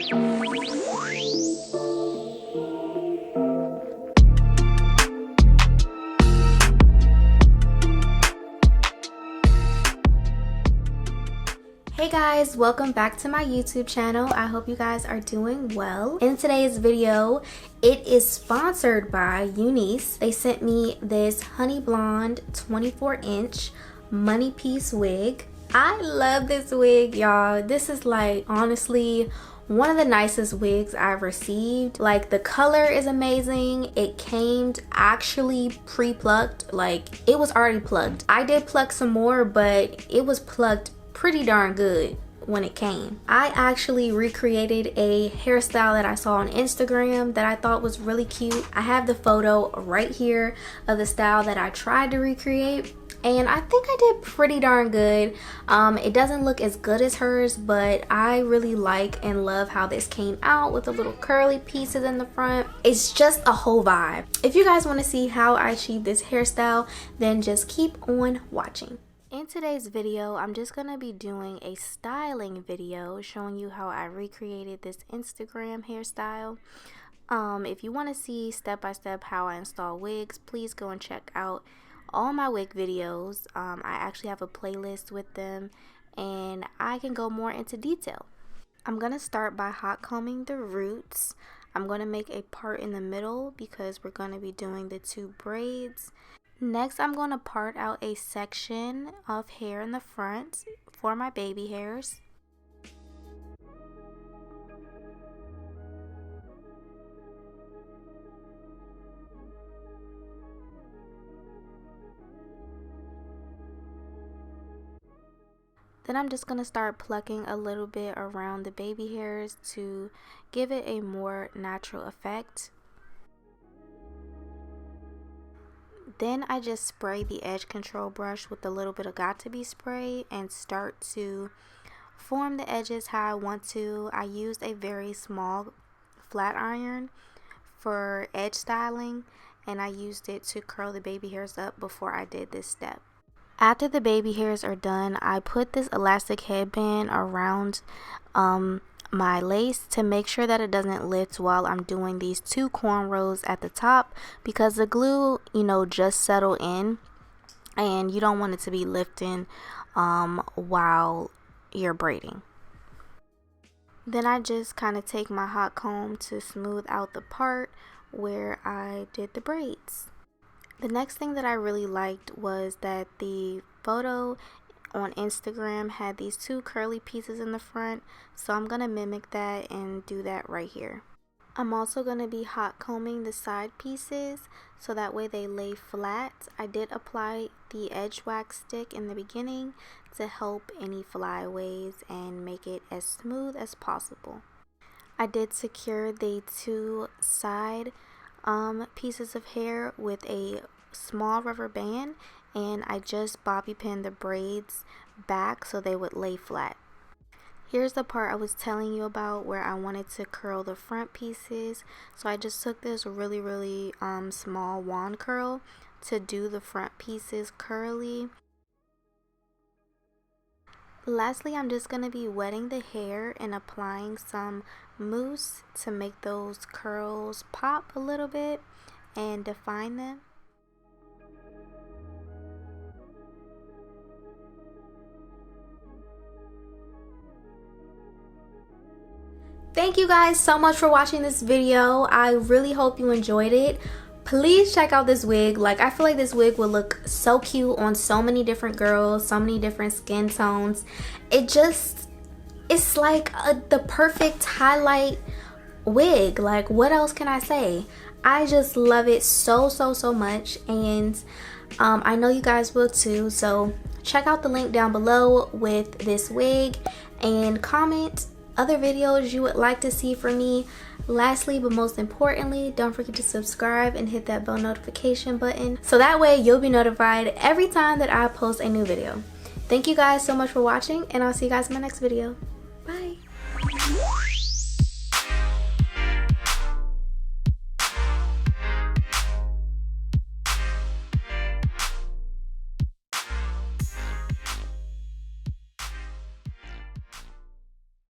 Hey guys, welcome back to my YouTube channel. I hope you guys are doing well. In today's video, it is sponsored by UNice. They sent me this honey blonde 24-inch money piece wig. I love this wig, y'all. This is like honestly one of the nicest wigs I've received. Like, the color is amazing. It came actually pre-plucked. Like, it was already plucked. I did pluck some more, but it was plucked pretty darn good when it came. I actually recreated a hairstyle that I saw on Instagram that I thought was really cute. I have the photo right here of the style that I tried to recreate, and I think I did pretty darn good. It doesn't look as good as hers, but I really like and love how this came out with the little curly pieces in the front. It's just a whole vibe. If you guys want to see how I achieved this hairstyle, then just keep on watching. In today's video, I'm just going to be doing a styling video showing you how I recreated this Instagram hairstyle. If you want to see step by step how I install wigs, please go and check out all my wig videos. I actually have a playlist with them, and I can go more into detail. I'm going to start by hot combing the roots. I'm going to make a part in the middle because we're going to be doing the two braids. Next, I'm going to part out a section of hair in the front for my baby hairs. Then I'm just going to start plucking a little bit around the baby hairs to give it a more natural effect. Then I just spray the edge control brush with a little bit of got-to-be spray and start to form the edges how I want to. I used a very small flat iron for edge styling, and I used it to curl the baby hairs up before I did this step. After the baby hairs are done, I put this elastic headband around my lace to make sure that it doesn't lift while I'm doing these two cornrows at the top, because the glue, just settled in and you don't want it to be lifting while you're braiding. Then I just kind of take my hot comb to smooth out the part where I did the braids. The next thing that I really liked was that the photo on Instagram had these two curly pieces in the front, so I'm going to mimic that and do that right here. I'm also going to be hot combing the side pieces so that way they lay flat. I did apply the edge wax stick in the beginning to help any flyaways and make it as smooth as possible. I did secure the two side pieces of hair with a small rubber band, and I just bobby pinned the braids back so they would lay flat. Here's the part I was telling you about where I wanted to curl the front pieces, so I just took this really small wand curl to do the front pieces curly. Lastly, I'm just going to be wetting the hair and applying some mousse to make those curls pop a little bit and define them. Thank you guys so much for watching this video. I really hope you enjoyed it. Please check out this wig. Like, I feel like this wig would look so cute on so many different girls, so many different skin tones. It's like the perfect highlight wig. Like, what else can I say? I just love it so much, and I know you guys will too. So check out the link down below with this wig and comment other videos you would like to see from me. Lastly, but most importantly, don't forget to subscribe and hit that bell notification button so that way you'll be notified every time that I post a new video. Thank you guys so much for watching, and I'll see you guys in my next video.